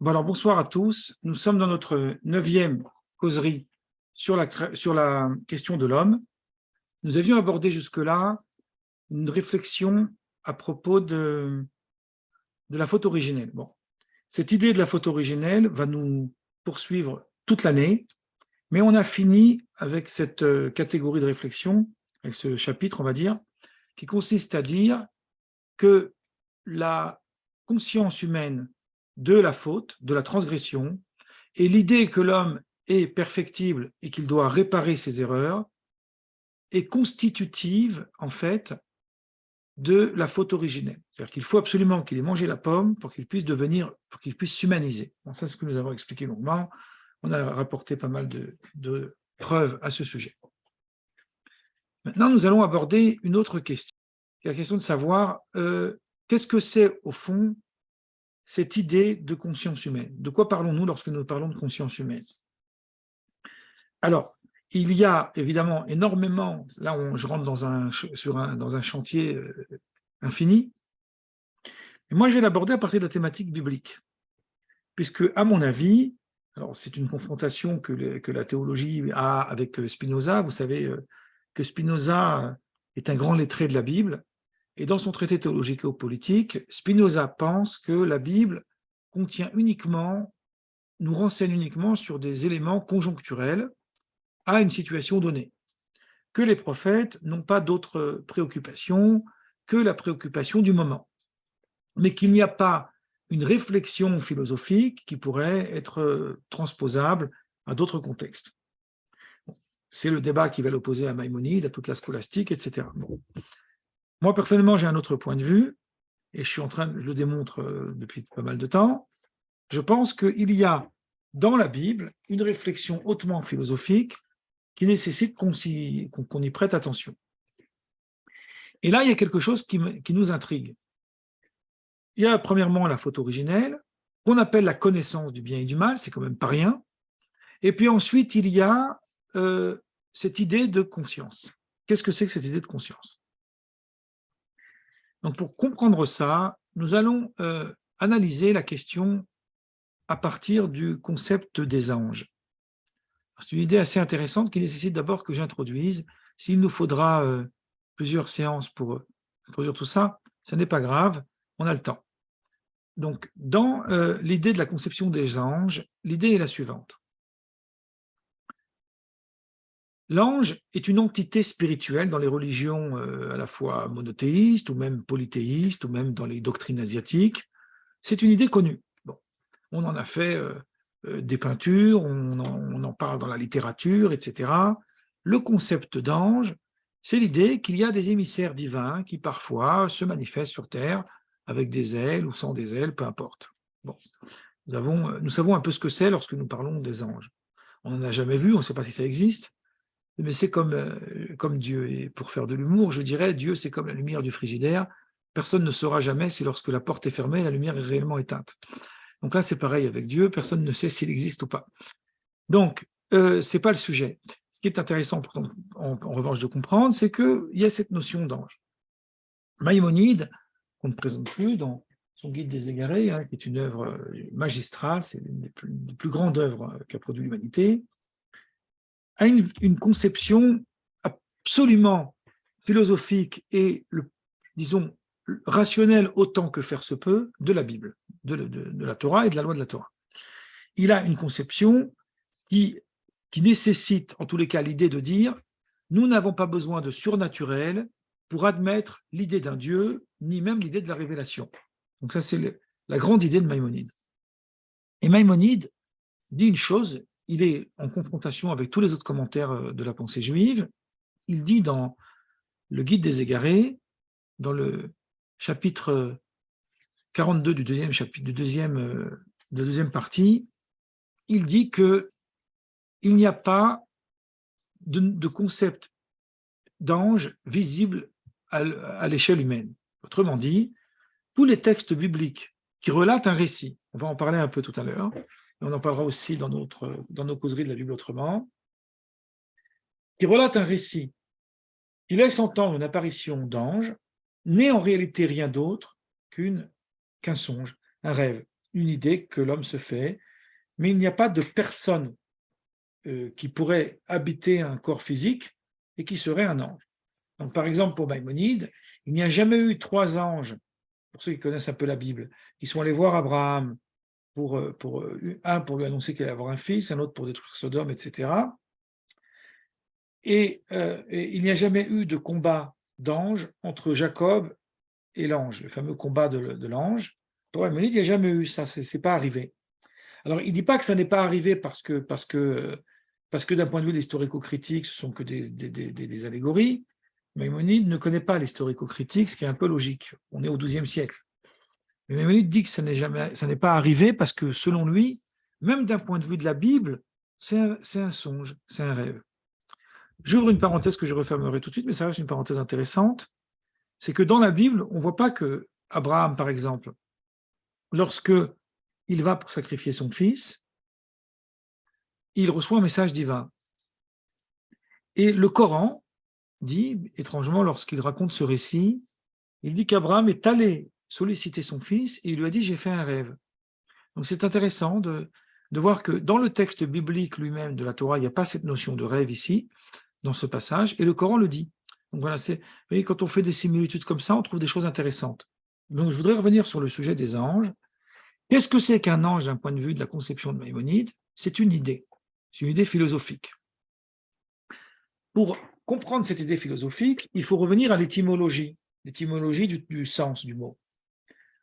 Bon alors, bonsoir à tous. Nous sommes dans notre 9e causerie sur la question de l'homme. Nous avions abordé jusque-là une réflexion à propos de la faute originelle. Bon. Cette idée de la faute originelle va nous poursuivre toute l'année, mais on a fini avec cette catégorie de réflexion, avec ce chapitre, on va dire, qui consiste à dire que la conscience humaine de la faute, de la transgression, et l'idée que l'homme est perfectible et qu'il doit réparer ses erreurs est constitutive, en fait, de la faute originelle. C'est-à-dire qu'il faut absolument qu'il ait mangé la pomme pour qu'il puisse s'humaniser. Bon, ça, c'est ce que nous avons expliqué longuement. On a rapporté pas mal de preuves à ce sujet. Maintenant, nous allons aborder une autre question. C'est la question de savoir qu'est-ce que c'est, au fond, cette idée de conscience humaine. De quoi parlons-nous lorsque nous parlons de conscience humaine? Alors, il y a évidemment énormément, là je rentre dans un chantier infini, et moi je vais l'aborder à partir de la thématique biblique, puisque à mon avis, alors c'est une confrontation que la théologie a avec Spinoza. Vous savez que Spinoza est un grand lettré de la Bible, et dans son traité théologico-politique, Spinoza pense que la Bible nous renseigne uniquement sur des éléments conjoncturels à une situation donnée, que les prophètes n'ont pas d'autres préoccupations que la préoccupation du moment, mais qu'il n'y a pas une réflexion philosophique qui pourrait être transposable à d'autres contextes. C'est le débat qui va l'opposer à Maïmonide, à toute la scolastique, etc. Bon. Moi, personnellement, j'ai un autre point de vue, et je le démontre depuis pas mal de temps. Je pense qu'il y a dans la Bible une réflexion hautement philosophique qui nécessite qu'on y prête attention. Et là, il y a quelque chose qui nous intrigue. Il y a premièrement la faute originelle, qu'on appelle la connaissance du bien et du mal, c'est quand même pas rien. Et puis ensuite, il y a cette idée de conscience. Qu'est-ce que c'est que cette idée de conscience? Donc pour comprendre ça, nous allons analyser la question à partir du concept des anges. C'est une idée assez intéressante qui nécessite d'abord que j'introduise. S'il nous faudra plusieurs séances pour introduire tout ça, ce n'est pas grave, on a le temps. Donc, dans l'idée de la conception des anges, l'idée est la suivante. L'ange est une entité spirituelle dans les religions à la fois monothéistes ou même polythéistes ou même dans les doctrines asiatiques. C'est une idée connue. Bon, on en a fait des peintures, on en parle dans la littérature, etc. Le concept d'ange, c'est l'idée qu'il y a des émissaires divins qui parfois se manifestent sur Terre avec des ailes ou sans des ailes, peu importe. Bon. Nous savons un peu ce que c'est lorsque nous parlons des anges. On n'en a jamais vu, on ne sait pas si ça existe, mais c'est comme Dieu. Et pour faire de l'humour, je dirais, Dieu, c'est comme la lumière du frigidaire. Personne ne saura jamais si lorsque la porte est fermée, la lumière est réellement éteinte. Donc là, c'est pareil avec Dieu, personne ne sait s'il existe ou pas. Donc, ce n'est pas le sujet. Ce qui est intéressant, en revanche, de comprendre, c'est qu'il y a cette notion d'ange. Maïmonide, qu'on ne présente plus dans son Guide des égarés, qui est une œuvre magistrale, c'est l'une des plus grandes œuvres qu'a produit l'humanité, a une conception absolument philosophique et, disons, rationnelle autant que faire se peut de la Bible, de la Torah et de la loi de la Torah. Il a une conception qui nécessite, en tous les cas, l'idée de dire « nous n'avons pas besoin de surnaturel pour admettre l'idée d'un Dieu, ni même l'idée de la révélation ». Donc ça, c'est la grande idée de Maïmonide. Et Maïmonide dit une chose, il est en confrontation avec tous les autres commentaires de la pensée juive. Il dit dans le Guide des égarés, dans le chapitre 42 du deuxième chapitre, de deuxième partie, il dit qu'il n'y a pas de concept d'ange visible à l'échelle humaine. Autrement dit, tous les textes bibliques qui relatent un récit, on va en parler un peu tout à l'heure, et on en parlera aussi dans nos causeries de la Bible autrement, qui relatent un récit qui laisse entendre une apparition d'ange, n'est en réalité rien d'autre qu'un songe, un rêve. une idée que l'homme se fait, mais il n'y a pas de personne qui pourrait habiter un corps physique et qui serait un ange. Donc, par exemple, pour Maïmonide, il n'y a jamais eu 3 anges, pour ceux qui connaissent un peu la Bible, qui sont allés voir Abraham un pour lui annoncer qu'il allait avoir un fils, un autre pour détruire Sodome, etc. Et il n'y a jamais eu de combat d'anges entre Jacob et l'ange, le fameux combat de l'ange. Pour Maïmonide, il n'y a jamais eu ça, c'est pas arrivé. Alors, il ne dit pas que ça n'est pas arrivé parce que d'un point de vue historico-critique, ce sont que des allégories. Maïmonide ne connaît pas l'historico-critique, ce qui est un peu logique. On est au XIIe siècle. Mais Maïmonide dit que ça n'est pas arrivé parce que, selon lui, même d'un point de vue de la Bible, c'est un songe, c'est un rêve. J'ouvre une parenthèse que je refermerai tout de suite, mais ça reste une parenthèse intéressante. C'est que dans la Bible, on ne voit pas que Abraham, par exemple, lorsque il va pour sacrifier son fils, il reçoit un message divin. Et le Coran dit, étrangement, lorsqu'il raconte ce récit, il dit qu'Abraham est allé solliciter son fils et il lui a dit « j'ai fait un rêve ». Donc c'est intéressant de voir que dans le texte biblique lui-même de la Torah, il n'y a pas cette notion de rêve ici, dans ce passage, et le Coran le dit. Donc voilà, vous voyez, quand on fait des similitudes comme ça, on trouve des choses intéressantes. Donc je voudrais revenir sur le sujet des anges. Qu'est-ce que c'est qu'un ange d'un point de vue de la conception de Maïmonide? C'est une idée philosophique. Pour comprendre cette idée philosophique, il faut revenir à l'étymologie du sens du mot.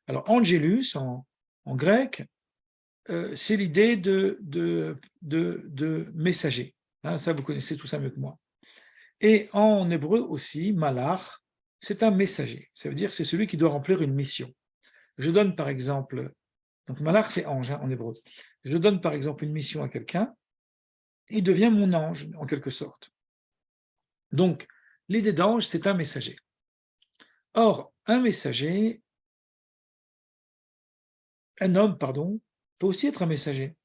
Alors, angelus, en grec, c'est l'idée de messager. Hein, ça, vous connaissez tout ça mieux que moi. Et en hébreu aussi, malach, c'est un messager. Ça veut dire que c'est celui qui doit remplir une mission. Je donne par exemple, donc malach c'est ange en hébreu. Je donne par exemple une mission à quelqu'un, il devient mon ange en quelque sorte. Donc, l'idée d'ange, c'est un messager. Or, un messager, un homme, pardon, peut aussi être un messager.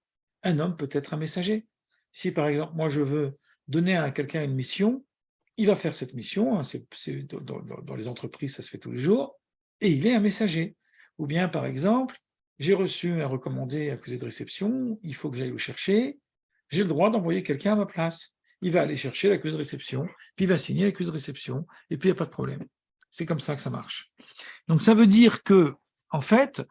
Un homme peut être un messager. Si, par exemple, moi, je veux donner à quelqu'un une mission, il va faire cette mission, hein, dans les entreprises, ça se fait tous les jours, et il est un messager. Ou bien, par exemple, j'ai reçu un recommandé accusé de réception, il faut que j'aille le chercher, j'ai le droit d'envoyer quelqu'un à ma place. Il va aller chercher l'accusé de réception, puis il va signer l'accusé de réception, et puis il n'y a pas de problème. C'est comme ça que ça marche. Donc ça veut dire que, en fait,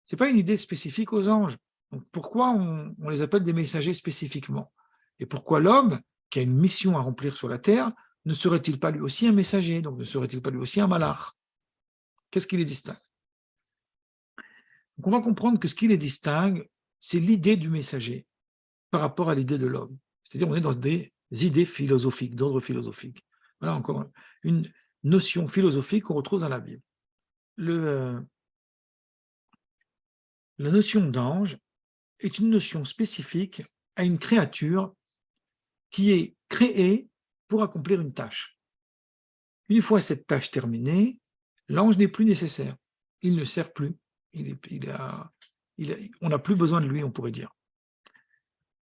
ce n'est pas une idée spécifique aux anges. Donc pourquoi on les appelle des messagers spécifiquement? Et pourquoi l'homme, qui a une mission à remplir sur la terre, ne serait-il pas lui aussi un messager? Donc ne serait-il pas lui aussi un malach? Qu'est-ce qui les distingue? Donc on va comprendre que ce qui les distingue, c'est l'idée du messager par rapport à l'idée de l'homme. C'est-à-dire on est dans des idées philosophiques, d'ordre philosophique. Voilà encore une notion philosophique qu'on retrouve dans la Bible. La notion d'ange est une notion spécifique à une créature qui est créée pour accomplir une tâche. Une fois cette tâche terminée, l'ange n'est plus nécessaire. Il ne sert plus. On n'a plus besoin de lui, on pourrait dire.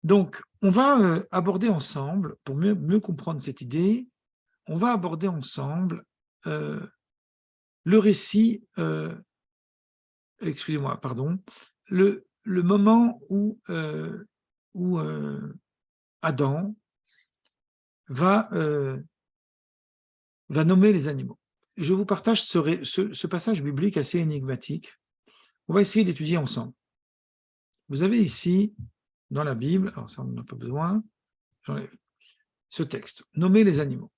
Donc, on va aborder ensemble, pour mieux comprendre cette idée, on va aborder ensemble le récit, excusez-moi, pardon, le moment où Adam va nommer les animaux. Je vous partage ce passage biblique assez énigmatique. On va essayer d'étudier ensemble. Vous avez ici, dans la Bible, alors ça on n'en a pas besoin, ce texte, nommer les animaux.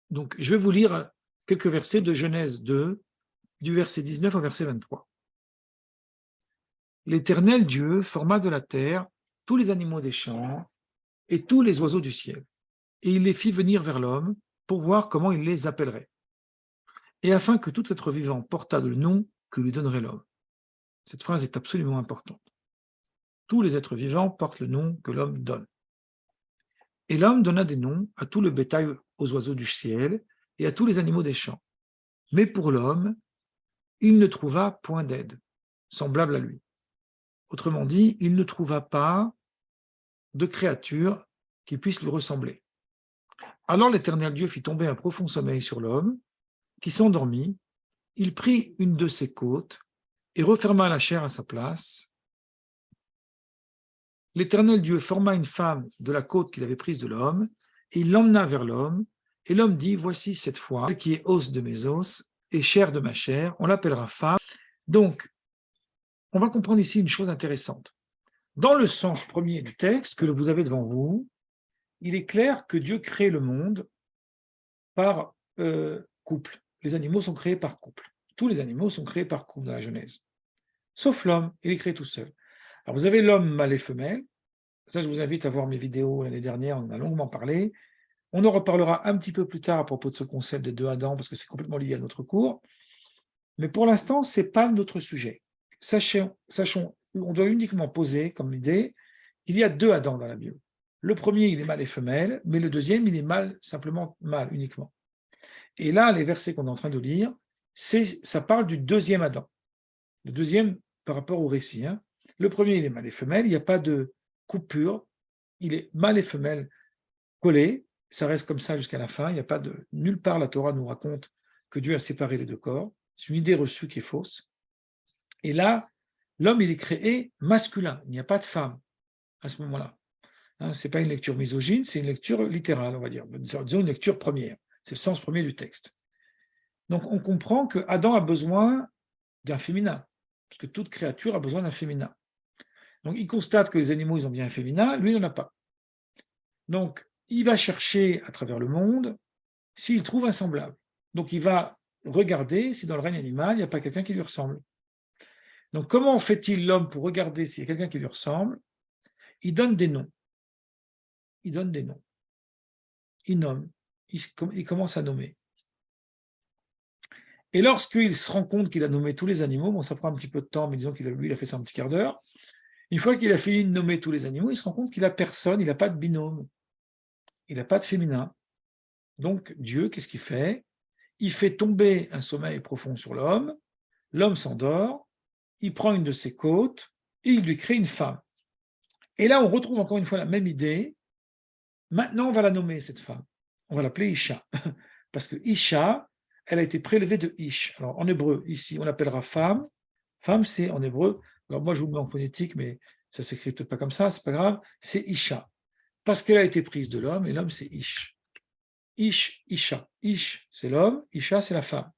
Donc je vais vous lire quelques versets de Genèse 2, du verset 19 au verset 23. L'Éternel Dieu forma de la terre tous les animaux des champs et tous les oiseaux du ciel, et il les fit venir vers l'homme pour voir comment il les appellerait, et afin que tout être vivant portât le nom que lui donnerait l'homme. Cette phrase est absolument importante. Tous les êtres vivants portent le nom que l'homme donne. Et l'homme donna des noms à tout le bétail, aux oiseaux du ciel et à tous les animaux des champs. Mais pour l'homme, il ne trouva point d'aide, semblable à lui. Autrement dit, il ne trouva pas de créature qui puisse lui ressembler. Alors l'Éternel Dieu fit tomber un profond sommeil sur l'homme, qui s'endormit. Il prit une de ses côtes et referma la chair à sa place. L'Éternel Dieu forma une femme de la côte qu'il avait prise de l'homme, et il l'emmena vers l'homme, et l'homme dit, voici cette fois, qui est os de mes os, et chair de ma chair, on l'appellera femme. Donc, on va comprendre ici une chose intéressante. Dans le sens premier du texte que vous avez devant vous, il est clair que Dieu crée le monde par couple. Les animaux sont créés par couple. Tous les animaux sont créés par couple dans la Genèse. Sauf l'homme, il est créé tout seul. Alors vous avez l'homme mâle et femelle. Ça, je vous invite à voir mes vidéos l'année dernière, on en a longuement parlé. On en reparlera un petit peu plus tard à propos de ce concept des deux Adams, parce que c'est complètement lié à notre cours. Mais pour l'instant, ce n'est pas notre sujet. Sachons, on doit uniquement poser comme idée qu'il y a deux Adams dans la Bible. Le premier, il est mâle et femelle, mais le deuxième, il est mâle, simplement mâle, uniquement. Et là, les versets qu'on est en train de lire, ça parle du deuxième Adam. Le deuxième par rapport au récit. Le premier, il est mâle et femelle, il n'y a pas de coupure, il est mâle et femelle collés, ça reste comme ça jusqu'à la fin, il n'y a pas de... Nulle part la Torah nous raconte que Dieu a séparé les deux corps, c'est une idée reçue qui est fausse. Et là, l'homme, il est créé masculin, il n'y a pas de femme à ce moment-là. Ce n'est pas une lecture misogyne, c'est une lecture littérale, on va dire, disons une lecture première, c'est le sens premier du texte. Donc on comprend que Adam a besoin d'un féminin, parce que toute créature a besoin d'un féminin. Donc il constate que les animaux, ils ont bien un féminin, lui, il n'en a pas. Donc il va chercher à travers le monde s'il trouve un semblable. Donc il va regarder si dans le règne animal, il n'y a pas quelqu'un qui lui ressemble. Donc comment fait-il l'homme pour regarder s'il y a quelqu'un qui lui ressemble? Il donne des noms. Il donne des noms. Il nomme. Il commence à nommer. Et lorsqu'il se rend compte qu'il a nommé tous les animaux, bon, ça prend un petit peu de temps, mais disons qu'il a fait ça un petit quart d'heure, une fois qu'il a fini de nommer tous les animaux, il se rend compte qu'il n'a personne, il n'a pas de binôme, il n'a pas de féminin. Donc Dieu, qu'est-ce qu'il fait? Il fait tomber un sommeil profond sur l'homme s'endort, il prend une de ses côtes et il lui crée une femme. Et là, on retrouve encore une fois la même idée. Maintenant, on va la nommer, cette femme. On va l'appeler Isha. Parce que Isha, elle a été prélevée de Ish. Alors, en hébreu, ici, on l'appellera femme. Femme, c'est en hébreu. Alors, moi, je vous le mets en phonétique, mais ça ne s'écrit peut-être pas comme ça, c'est pas grave. C'est Isha. Parce qu'elle a été prise de l'homme, et l'homme, c'est Ish. Ish, Isha. Ish, c'est l'homme. Isha, c'est la femme.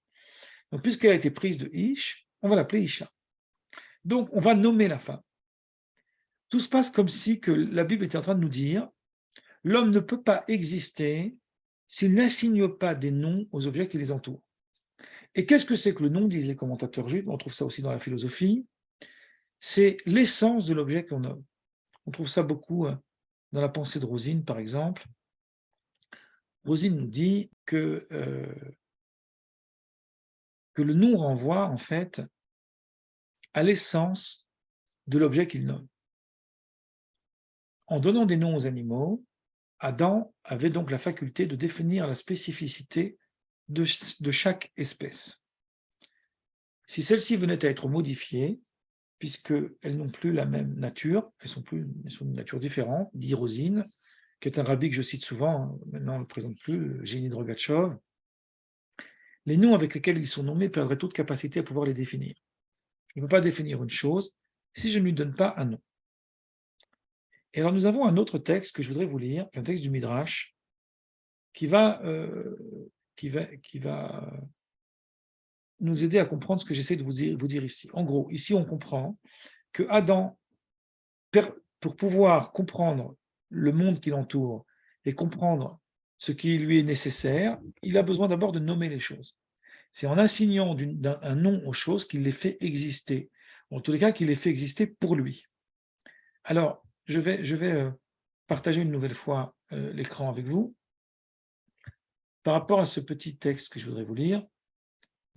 Donc, puisqu'elle a été prise de Ish, on va l'appeler Isha. Donc, on va nommer la femme. Tout se passe comme si que la Bible était en train de nous dire l'homme ne peut pas exister s'il n'assigne pas des noms aux objets qui les entourent. Et qu'est-ce que c'est que le nom, disent les commentateurs juifs? On trouve ça aussi dans la philosophie. C'est l'essence de l'objet qu'on nomme. On trouve ça beaucoup dans la pensée de Rosine, par exemple. Rosine nous dit que le nom renvoie en fait à l'essence de l'objet qu'il nomme. En donnant des noms aux animaux, Adam avait donc la faculté de définir la spécificité de chaque espèce. Si celle-ci venait à être modifiée, puisqu'elles n'ont plus la même nature, elles sont de nature différente, dit Rosine, qui est un rabbi que je cite souvent, maintenant on ne le présente plus, le génie de Rogatchov, les noms avec lesquels ils sont nommés perdraient toute capacité à pouvoir les définir. Je ne peux pas définir une chose si je ne lui donne pas un nom. Et alors nous avons un autre texte que je voudrais vous lire, un texte du Midrash, qui va nous aider à comprendre ce que j'essaie de vous dire ici. En gros, ici on comprend que Adam, pour pouvoir comprendre le monde qui l'entoure et comprendre ce qui lui est nécessaire, il a besoin d'abord de nommer les choses. C'est en assignant un nom aux choses qu'il les fait exister, en tous les cas qu'il les fait exister pour lui. Alors, je vais partager une nouvelle fois l'écran avec vous. Par rapport à ce petit texte que je voudrais vous lire,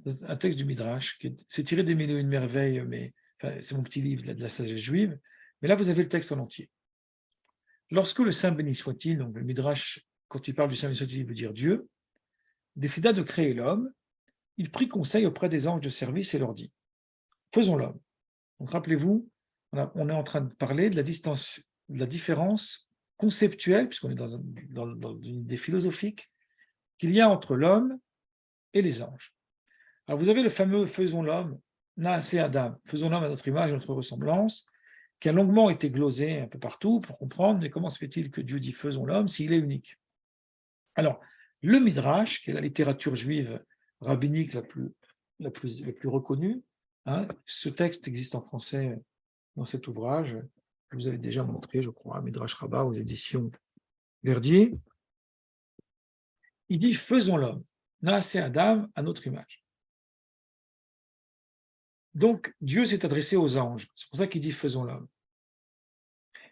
un texte du Midrash, c'est tiré des Mille et une merveilles, mais enfin, c'est mon petit livre de la sagesse juive, mais là vous avez le texte en entier. Lorsque le Saint béni soit-il, donc le Midrash, quand il parle du Saint béni soit-il, il veut dire Dieu, décida de créer l'homme, il prit conseil auprès des anges de service et leur dit, faisons l'homme. Donc rappelez-vous, on est en train de parler de la différence conceptuelle, puisqu'on est dans une idée philosophique, qu'il y a entre l'homme et les anges. Alors vous avez le fameux « faisons l'homme », Naaseh Adam, faisons l'homme à notre image, à notre ressemblance, qui a longuement été glosé un peu partout pour comprendre, mais comment se fait-il que Dieu dit faisons l'homme s'il est unique? Alors, le Midrash, qui est la littérature juive rabbinique la plus reconnue, hein, ce texte existe en français dans cet ouvrage, je vous avais déjà montré, je crois, Midrash Rabbah aux éditions Verdier. Il dit faisons l'homme, Naaseh Adam à notre image. Donc, Dieu s'est adressé aux anges, c'est pour ça qu'il dit faisons l'homme.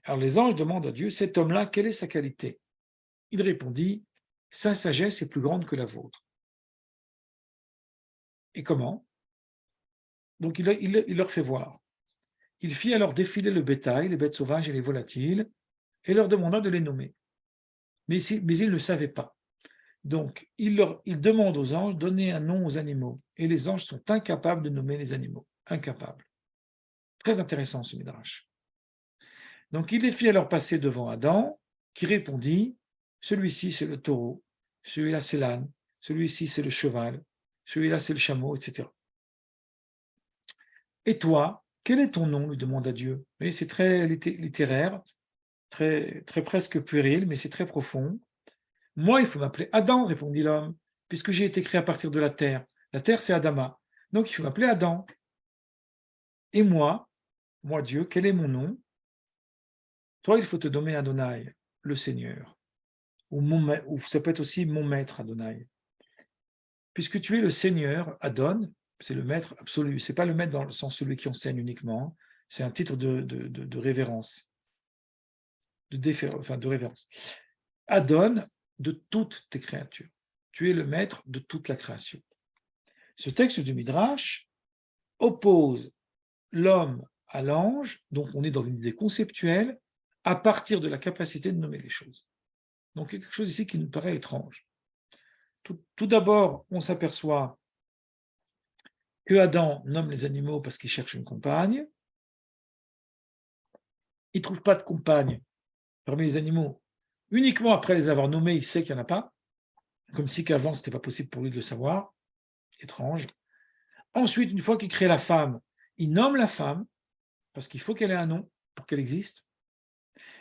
Alors, les anges demandent à Dieu, cet homme-là, quelle est sa qualité? Il répondit, sa sagesse est plus grande que la vôtre. Et comment? Donc, il leur fait voir. Il fit alors défiler le bétail, les bêtes sauvages et les volatiles, et leur demanda de les nommer. Mais ils ne savaient pas. Donc, il demande aux anges, donnez un nom aux animaux. Et les anges sont incapables de nommer les animaux. Incapables. Très intéressant ce midrash. Donc, il les fit alors passer devant Adam, qui répondit, celui-ci c'est le taureau, celui-là c'est l'âne, celui-ci c'est le cheval, celui-là c'est le chameau, etc. Et toi, quel est ton nom lui demanda Dieu. C'est très littéraire, très presque puéril, mais c'est très profond. Moi, il faut m'appeler Adam, répondit l'homme, puisque j'ai été créé à partir de la terre. La terre, c'est Adama. Donc, il faut m'appeler Adam. Et moi, Dieu, quel est mon nom? Toi, il faut te nommer Adonai, le Seigneur. Ou ça peut être aussi mon maître, Adonai. Puisque tu es le Seigneur, Adon, c'est le maître absolu. Ce n'est pas le maître dans le sens celui qui enseigne uniquement. C'est un titre de révérence. De révérence. Adon de toutes tes créatures. Tu es le maître de toute la création. Ce texte du Midrash oppose l'homme à l'ange, donc on est dans une idée conceptuelle, à partir de la capacité de nommer les choses. Donc il y a quelque chose ici qui nous paraît étrange. Tout d'abord, on s'aperçoit que Adam nomme les animaux parce qu'il cherche une compagne. Il ne trouve pas de compagne parmi les animaux. Uniquement après les avoir nommés, il sait qu'il n'y en a pas, comme si qu'avant, ce n'était pas possible pour lui de le savoir. Étrange. Ensuite, une fois qu'il crée la femme, il nomme la femme, parce qu'il faut qu'elle ait un nom pour qu'elle existe.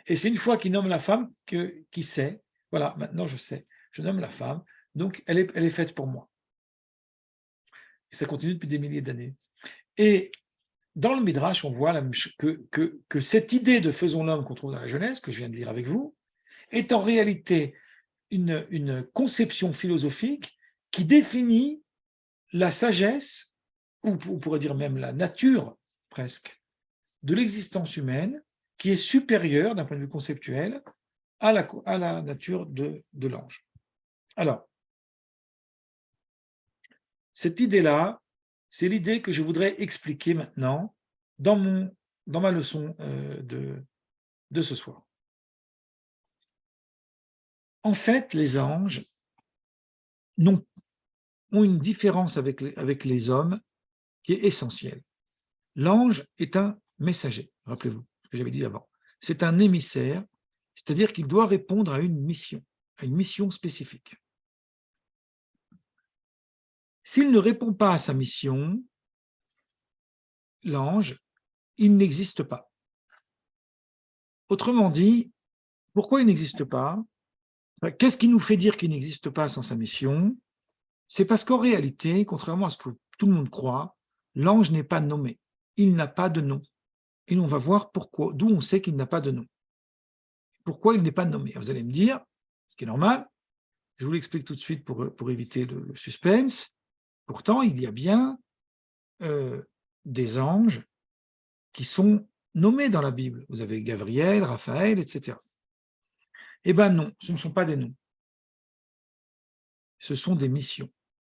Et c'est une fois qu'il nomme la femme qu'il sait, voilà, maintenant je sais, je nomme la femme, donc elle est faite pour moi. Et ça continue depuis des milliers d'années. Et dans le Midrash, on voit que cette idée de faisons l'homme qu'on trouve dans la Genèse, que je viens de lire avec vous, est en réalité une conception philosophique qui définit la sagesse, ou on pourrait dire même la nature presque, de l'existence humaine, qui est supérieure d'un point de vue conceptuel à la nature de l'ange. Alors, cette idée-là, c'est l'idée que je voudrais expliquer maintenant dans ma leçon de ce soir. En fait, les anges ont une différence avec les hommes qui est essentielle. L'ange est un messager, rappelez-vous ce que j'avais dit avant. C'est un émissaire, c'est-à-dire qu'il doit répondre à une mission spécifique. S'il ne répond pas à sa mission, l'ange, il n'existe pas. Autrement dit, pourquoi il n'existe pas? Qu'est-ce qui nous fait dire qu'il n'existe pas sans sa mission? C'est parce qu'en réalité, contrairement à ce que tout le monde croit, l'ange n'est pas nommé. Il n'a pas de nom. Et on va voir pourquoi, d'où on sait qu'il n'a pas de nom. Pourquoi il n'est pas nommé? Vous allez me dire, ce qui est normal, je vous l'explique tout de suite pour éviter le suspense. Pourtant, il y a bien des anges qui sont nommés dans la Bible. Vous avez Gabriel, Raphaël, etc. Eh bien non, ce ne sont pas des noms. Ce sont des missions.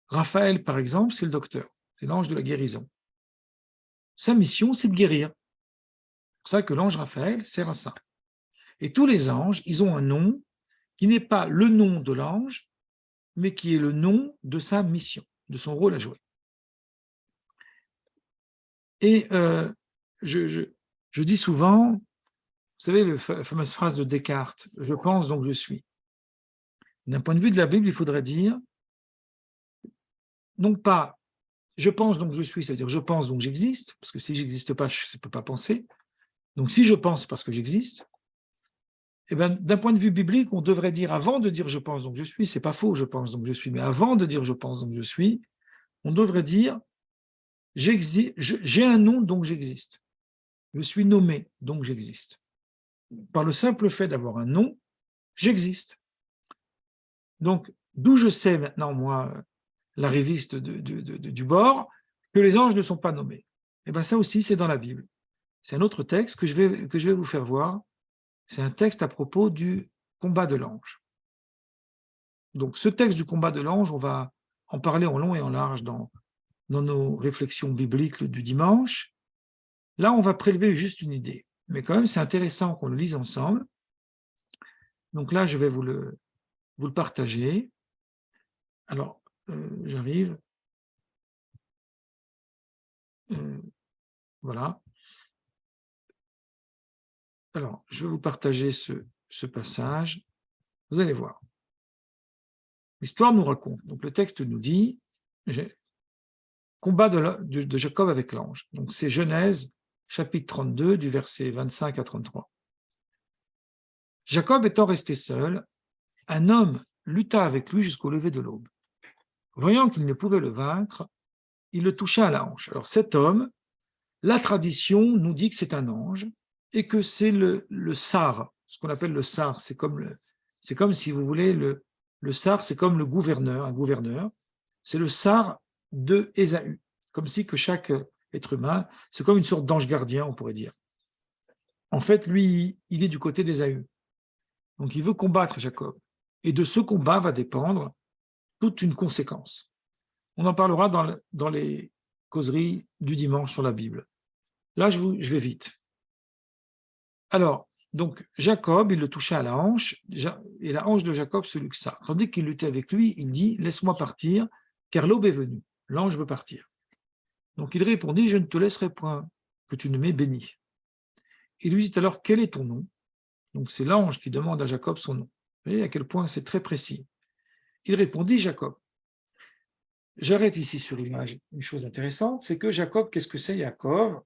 Raphaël, par exemple, c'est le docteur, c'est l'ange de la guérison. Sa mission, c'est de guérir. C'est pour ça que l'ange Raphaël sert à ça. Et tous les anges, ils ont un nom qui n'est pas le nom de l'ange, mais qui est le nom de sa mission, de son rôle à jouer. Et je dis souvent, vous savez, la fameuse phrase de Descartes, « Je pense, donc je suis ». D'un point de vue de la Bible, il faudrait dire, non pas je pense donc je suis, c'est-à-dire je pense donc j'existe, parce que si j'existe pas, je ne peux pas penser. Donc si je pense parce que j'existe, eh ben, d'un point de vue biblique, on devrait dire avant de dire je pense donc je suis, c'est pas faux, je pense donc je suis, mais avant de dire je pense donc je suis, on devrait dire j'ai un nom donc j'existe. Je suis nommé donc j'existe. Par le simple fait d'avoir un nom, j'existe. Donc, d'où je sais maintenant, moi, l'arriviste du bord, que les anges ne sont pas nommés. Et bien ça aussi, c'est dans la Bible. C'est un autre texte que je vais vous faire voir. C'est un texte à propos du combat de l'ange. Donc, ce texte du combat de l'ange, on va en parler en long et en large dans nos réflexions bibliques du dimanche. Là, on va prélever juste une idée. Mais quand même, c'est intéressant qu'on le lise ensemble. Donc là, je vais vous le partager. Alors, j'arrive. Voilà. Alors, je vais vous partager ce passage. Vous allez voir. L'histoire nous raconte. Donc, le texte nous dit combat de Jacob avec l'ange. Donc, c'est Genèse, chapitre 32, du verset 25 à 33. Jacob étant resté seul, un homme lutta avec lui jusqu'au lever de l'aube. Voyant qu'il ne pouvait le vaincre, il le toucha à la hanche. Alors, cet homme, la tradition nous dit que c'est un ange et que c'est le sar, ce qu'on appelle le sar. C'est comme si vous voulez, le sar, c'est comme le gouverneur, un gouverneur. C'est le sar de Ésaü. Comme si que chaque être humain, c'est comme une sorte d'ange gardien, on pourrait dire. En fait, lui, il est du côté d'Ésaü. Donc, il veut combattre Jacob. Et de ce combat va dépendre toute une conséquence. On en parlera dans les causeries du dimanche sur la Bible. Là, je vais vite. Alors, donc, Jacob, il le toucha à la hanche, et la hanche de Jacob se luxa. Tandis qu'il luttait avec lui, il dit, laisse-moi partir, car l'aube est venue. L'ange veut partir. Donc, il répondit, je ne te laisserai point, que tu ne m'aies béni. Il lui dit alors, quel est ton nom? Donc, c'est l'ange qui demande à Jacob son nom. Vous voyez à quel point c'est très précis. Il répondit, Jacob. J'arrête ici sur l'image. Une chose intéressante, c'est que Jacob, qu'est-ce que c'est Yaakov?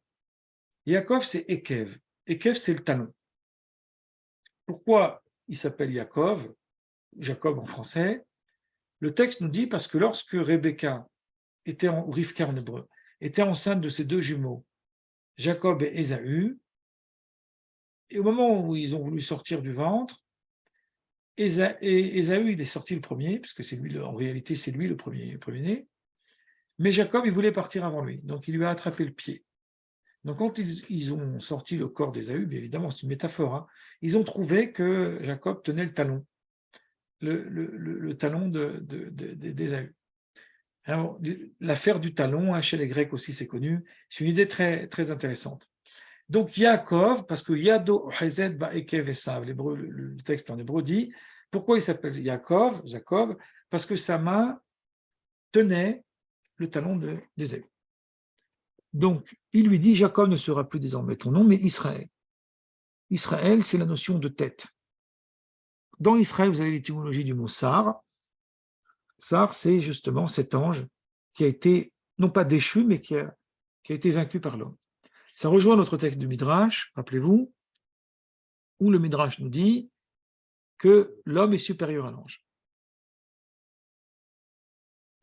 Yaakov, c'est Ekev. Ekev, c'est le talon. Pourquoi il s'appelle Yaakov, Jacob en français? Le texte nous dit parce que lorsque Rebecca ou Rivka en hébreu, était enceinte de ses deux jumeaux, Jacob et Ésaü, et au moment où ils ont voulu sortir du ventre, Ésaü, il est sorti le premier, puisque c'est lui, en réalité, c'est lui le premier-né, mais Jacob, il voulait partir avant lui, donc il lui a attrapé le pied. Donc quand ils ont sorti le corps d'Ésaü, bien évidemment, c'est une métaphore, hein, ils ont trouvé que Jacob tenait le talon, le talon d'Ésaü. Alors, l'affaire du talon, chez les Grecs aussi, c'est connu. C'est une idée très, très intéressante. Donc, Yaakov, parce que Yado Hezed Ba'ekev Esav, le texte en hébreu dit, pourquoi il s'appelle Yaakov, Jacob? Parce que sa main tenait le talon d'Ésaü. Donc, il lui dit, Jacob ne sera plus désormais ton nom, mais Israël. Israël, c'est la notion de tête. Dans Israël, vous avez l'étymologie du mot Sar. Sar, c'est justement cet ange qui a été, non pas déchu, mais qui a été vaincu par l'homme. Ça rejoint notre texte du Midrash, rappelez-vous, où le Midrash nous dit que l'homme est supérieur à l'ange.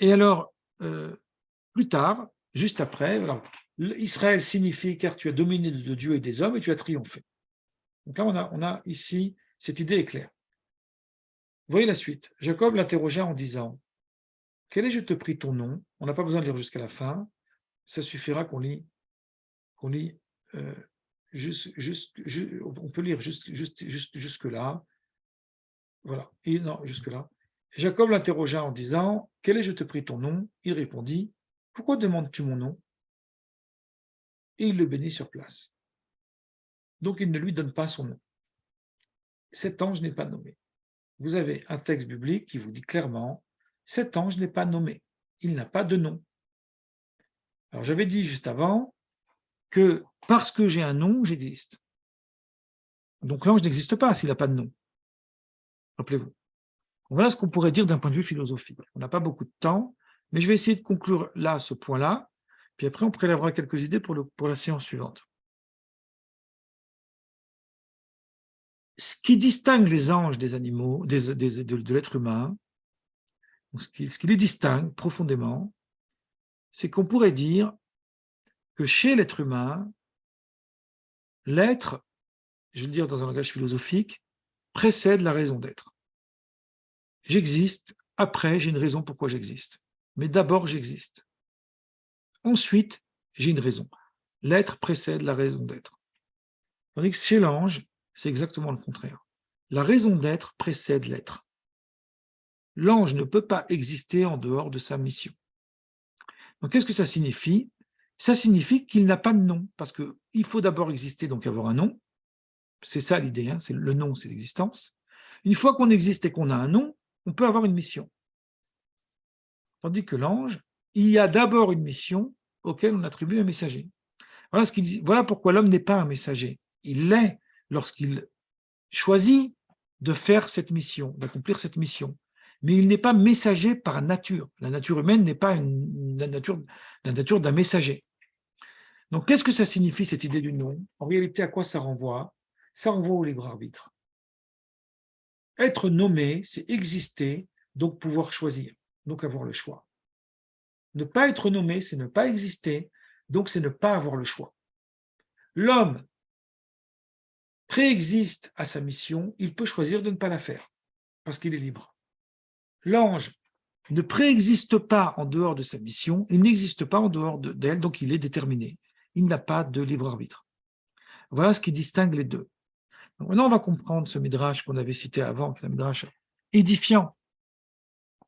Et alors, plus tard, juste après, alors, Israël signifie car tu as dominé de Dieu et des hommes et tu as triomphé. Donc là, on a ici, cette idée est claire. Voyez la suite. Jacob l'interrogea en disant, quel est, je te prie, ton nom? On n'a pas besoin de lire jusqu'à la fin, ça suffira qu'on lit on peut lire jusque là. Voilà, et non, jusque là. Jacob l'interrogea en disant, quel est, je te prie, ton nom? Il répondit, pourquoi demandes-tu mon nom? Et il le bénit sur place. Donc il ne lui donne pas son nom. Cet ange n'est pas nommé. Vous avez un texte biblique qui vous dit clairement, cet ange n'est pas nommé. Il n'a pas de nom. Alors j'avais dit juste avant que parce que j'ai un nom, j'existe. Donc l'ange n'existe pas s'il n'a pas de nom. Rappelez-vous. Voilà ce qu'on pourrait dire d'un point de vue philosophique. On n'a pas beaucoup de temps, Mais je vais essayer de conclure là ce point-là, puis après on prélèvera quelques idées pour la séance suivante. Ce qui distingue les anges des animaux, de l'être humain, ce qui les distingue profondément, c'est qu'on pourrait dire que chez l'être humain, l'être, je vais le dire dans un langage philosophique, précède la raison d'être. J'existe, après j'ai une raison pourquoi j'existe. Mais d'abord j'existe. Ensuite, j'ai une raison. L'être précède la raison d'être. Tandis que chez l'ange, c'est exactement le contraire. La raison d'être précède l'être. L'ange ne peut pas exister en dehors de sa mission. Donc, qu'est-ce que ça signifie? Ça signifie qu'il n'a pas de nom, parce qu'il faut d'abord exister, donc avoir un nom. C'est ça l'idée, hein, le nom, c'est l'existence. Une fois qu'on existe et qu'on a un nom, on peut avoir une mission. Tandis que l'ange, il y a d'abord une mission auquel on attribue un messager. Voilà ce qu'il dit. Voilà pourquoi l'homme n'est pas un messager. Il l'est lorsqu'il choisit de faire cette mission, d'accomplir cette mission. Mais il n'est pas messager par nature. La nature humaine n'est pas la nature d'un messager. Donc, qu'est-ce que ça signifie, cette idée du nom? En réalité, à quoi ça renvoie? Ça renvoie au libre arbitre. Être nommé, c'est exister, donc pouvoir choisir, donc avoir le choix. Ne pas être nommé, c'est ne pas exister, donc c'est ne pas avoir le choix. L'homme préexiste à sa mission, il peut choisir de ne pas la faire, parce qu'il est libre. L'ange ne préexiste pas en dehors de sa mission, il n'existe pas en dehors d'elle, donc il est déterminé. Il n'a pas de libre arbitre. Voilà ce qui distingue les deux. Donc maintenant, on va comprendre ce midrash qu'on avait cité avant, qui est un midrash édifiant,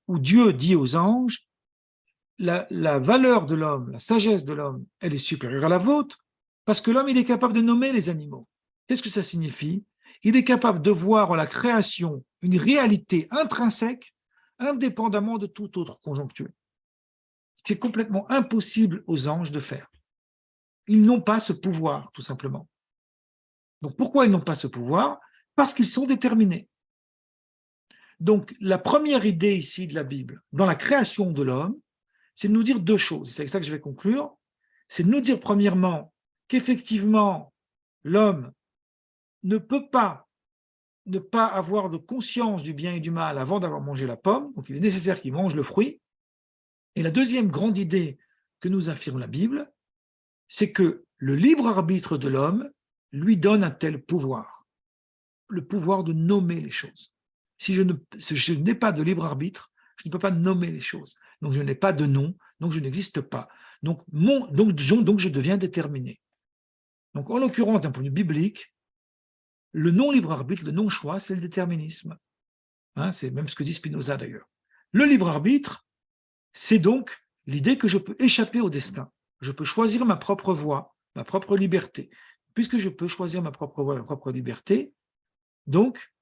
où Dieu dit aux anges, la valeur de l'homme, la sagesse de l'homme, elle est supérieure à la vôtre, parce que l'homme, il est capable de nommer les animaux. Qu'est-ce que ça signifie? Il est capable de voir en la création une réalité intrinsèque, indépendamment de toute autre conjoncture. C'est complètement impossible aux anges de faire. Ils n'ont pas ce pouvoir, tout simplement. Donc, pourquoi ils n'ont pas ce pouvoir? Parce qu'ils sont déterminés. Donc, la première idée ici de la Bible, dans la création de l'homme, c'est de nous dire deux choses. C'est avec ça que je vais conclure. C'est de nous dire, premièrement, qu'effectivement, l'homme ne peut pas ne pas avoir de conscience du bien et du mal avant d'avoir mangé la pomme. Donc, il est nécessaire qu'il mange le fruit. Et la deuxième grande idée que nous affirme la Bible, c'est que le libre arbitre de l'homme lui donne un tel pouvoir, le pouvoir de nommer les choses. Si je n'ai pas de libre arbitre, je ne peux pas nommer les choses. Donc je n'ai pas de nom, donc je n'existe pas. Donc je deviens déterminé. Donc en l'occurrence, d'un point de vue biblique, le non-libre arbitre, le non-choix, c'est le déterminisme. Hein, c'est même ce que dit Spinoza d'ailleurs. Le libre arbitre, c'est donc l'idée que je peux échapper au destin. Je peux choisir ma propre voie, ma propre liberté. Puisque je peux choisir ma propre voie, ma propre liberté, donc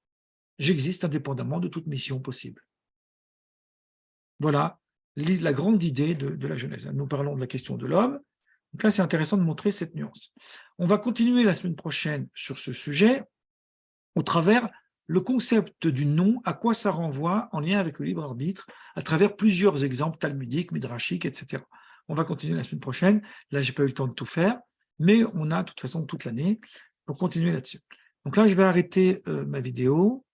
j'existe indépendamment de toute mission possible. Voilà la grande idée de la Genèse. Nous parlons de la question de l'homme. Donc là, c'est intéressant de montrer cette nuance. On va continuer la semaine prochaine sur ce sujet au travers le concept du nom, à quoi ça renvoie en lien avec le libre arbitre, à travers plusieurs exemples talmudiques, midrashiques, etc. On va continuer la semaine prochaine. Là, je n'ai pas eu le temps de tout faire, mais on a de toute façon toute l'année pour continuer là-dessus. Donc là, je vais arrêter ma vidéo.